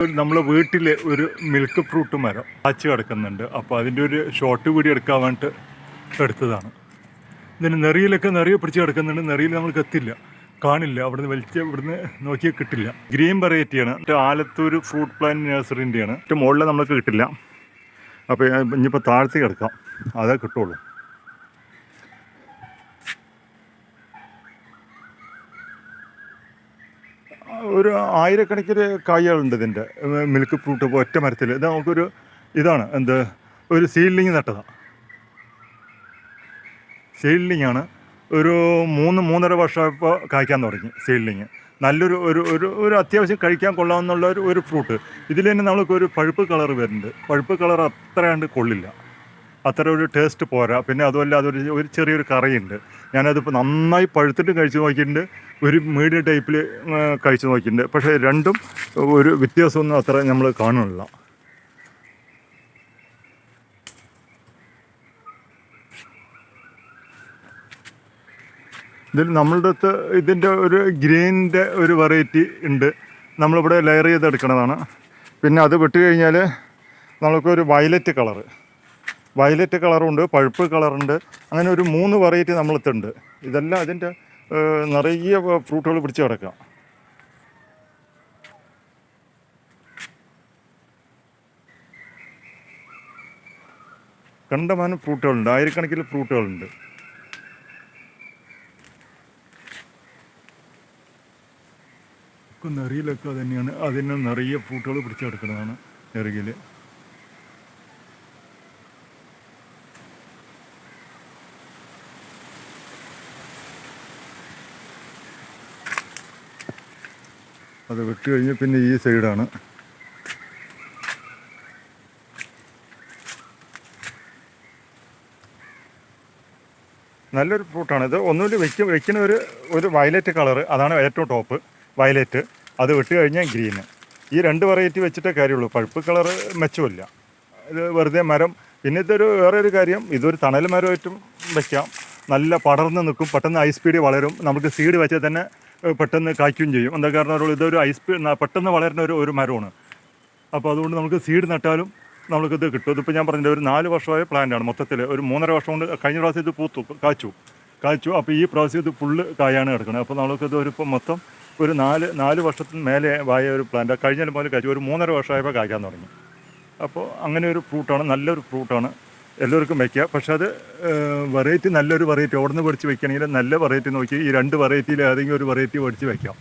നമ്മളെ വീട്ടിൽ ഒരു മിൽക്ക് ഫ്രൂട്ട് മരം കാച്ചു കിടക്കുന്നുണ്ട്. അപ്പോൾ അതിൻ്റെ ഒരു ഷോർട്ട് വീഡിയോ എടുക്കാൻ വേണ്ടിയിട്ട് എടുത്തതാണ്. ഇതിന് നെറിയിലൊക്കെ നിറയെ പിടിച്ച് കിടക്കുന്നുണ്ട്. നെറിയിൽ നമ്മൾക്ക് എത്തില്ല, കാണില്ല. അവിടുന്ന് ഇവിടുന്ന് നോക്കിയാൽ കിട്ടില്ല. ഗ്രീൻ വെറൈറ്റിയാണ്. ആലത്തൂർ ഫ്രൂട്ട് പ്ലാന്റ് നഴ്സറിൻ്റെയാണ്. ഏറ്റവും മുകളിൽ നമ്മൾക്ക് കിട്ടില്ല. അപ്പോൾ ഇനിയിപ്പോൾ താഴ്ത്തി കിടക്കാം, അതേ കിട്ടുള്ളൂ. ഒരു ആയിരക്കണക്കിന് കായ്കളുണ്ട് ഇതിൻ്റെ മിൽക്ക് ഫ്രൂട്ട് ഒറ്റ മരത്തിൽ. ഇത് നമുക്കൊരു ഇതാണ് ഒരു സീഡ്ലിങ് നട്ടതാണ്. സീഡ്ലിംഗ് ആണ്. ഒരു 3-3.5 വർഷമായപ്പോൾ കായ്ക്കാൻ തുടങ്ങി സീഡ്ലിങ്. നല്ലൊരു ഒരു അത്യാവശ്യം കഴിക്കാൻ കൊള്ളാമെന്നുള്ള ഒരു ഫ്രൂട്ട്. ഇതിൽ തന്നെ നമ്മൾക്കൊരു പഴുപ്പ് കളർ വരുന്നുണ്ട്. പഴുപ്പ് കളർ അത്രയാണ്ട് കൊള്ളില്ല, അത്ര ഒരു ടേസ്റ്റ് പോരാ. പിന്നെ അതുമല്ല ഒരു ചെറിയൊരു കറിയുണ്ട്. ഞാനതിപ്പോൾ നന്നായി പഴുത്തിട്ട് കഴിച്ച് നോക്കിയിട്ടുണ്ട്, ഒരു മീഡിയം ടൈപ്പിൽ കഴിച്ച് നോക്കിയിട്ടുണ്ട്. പക്ഷേ രണ്ടും ഒരു വ്യത്യാസമൊന്നും അത്ര നമ്മൾ കാണുന്നില്ല. ഇതിൽ നമ്മളുടെ അടുത്ത് ഇതിൻ്റെ ഒരു ഗ്രീനിൻ്റെ ഒരു വെറൈറ്റി ഉണ്ട്. നമ്മളിവിടെ ലെയർ ചെയ്തെടുക്കുന്നതാണ്. പിന്നെ അത് വിട്ട് കഴിഞ്ഞാൽ നമുക്കൊരു വയലറ്റ് കളറുണ്ട്, പഴുപ്പ് കളറുണ്ട്. അങ്ങനെ ഒരു 3 വെറൈറ്റി നമ്മളെത്തുണ്ട്. ഇതെല്ലാം അതിൻ്റെ നിറയെ ഫ്രൂട്ടുകൾ പിടിച്ച് കിടക്കാം. കണ്ടമാനം ഫ്രൂട്ടുകളുണ്ട്, ആയിരക്കണക്കിന് ഫ്രൂട്ടുകളുണ്ട്. നെറിയിലൊക്കെ തന്നെയാണ് അതിന് നിറയെ ഫ്രൂട്ടുകൾ പിടിച്ച് കിടക്കുന്നതാണ് നെറുകിൽ. അത് വിട്ട് കഴിഞ്ഞ് പിന്നെ ഈ സൈഡാണ്. നല്ലൊരു ഫ്രൂട്ടാണ് ഇത്. ഒന്നുമില്ല, വെക്കുന്ന ഒരു വയലറ്റ് കളറ്, അതാണ് ഏറ്റവും ടോപ്പ്. വയലറ്റ്, അത് വിട്ട് കഴിഞ്ഞാൽ ഗ്രീന്. ഈ 2 വെറൈറ്റി വെച്ചിട്ടേ കാര്യമുള്ളൂ. പഴുപ്പ് കളറ് മെച്ചമില്ല, ഇത് വെറുതെ മരം. പിന്നെ വേറെ ഒരു കാര്യം, ഇതൊരു തണൽ മരമായിട്ടും വയ്ക്കാം. നല്ല പടർന്ന് നിൽക്കും, പെട്ടെന്ന് ഹൈ സ്പീഡിൽ വളരും. നമുക്ക് സീഡ് വെച്ചാൽ തന്നെ പെട്ടെന്ന് കായ്ക്കുകയും ചെയ്യും. എന്താ കാരണം, ഇതൊരു പെട്ടെന്ന് വളരുന്ന ഒരു മരമാണ്. അപ്പോൾ അതുകൊണ്ട് നമുക്ക് സീഡ് നട്ടാലും നമുക്കിത് കിട്ടും. ഇതിപ്പോൾ ഞാൻ പറഞ്ഞില്ല, ഒരു 4 വർഷമായ പ്ലാന്റാണ്. മൊത്തത്തിൽ ഒരു 3.5 വർഷം കൊണ്ട് കഴിഞ്ഞ പ്രാവശ്യം ഇത് കായ്ച്ചു. അപ്പോൾ ഈ പ്രാവശ്യം ഇത് ഫുള്ള് കായാണ് കിടക്കുന്നത്. അപ്പോൾ നമുക്കിത് ഇപ്പോൾ മൊത്തം ഒരു 4 വർഷത്തിന് മേലെ ആയ ഒരു പ്ലാന്റ്. കഴിഞ്ഞ മുതൽ കായ്ച്ചു, ഒരു 3.5 വർഷമായപ്പോൾ കായ്ക്കാൻ തുടങ്ങി. അപ്പോൾ അങ്ങനെ ഒരു ഫ്രൂട്ടാണ്, നല്ലൊരു ഫ്രൂട്ടാണ്. എല്ലാവർക്കും വയ്ക്കുക. പക്ഷേ അത് നല്ലൊരു വെറൈറ്റി അവിടെ നിന്ന് പഠിച്ച് വയ്ക്കുകയാണെങ്കിൽ നല്ല വെറൈറ്റി നോക്കി ഈ 2 വെറൈറ്റിയിൽ ഏതെങ്കിലും ഒരു വെറൈറ്റി പഠിച്ച് വയ്ക്കാം.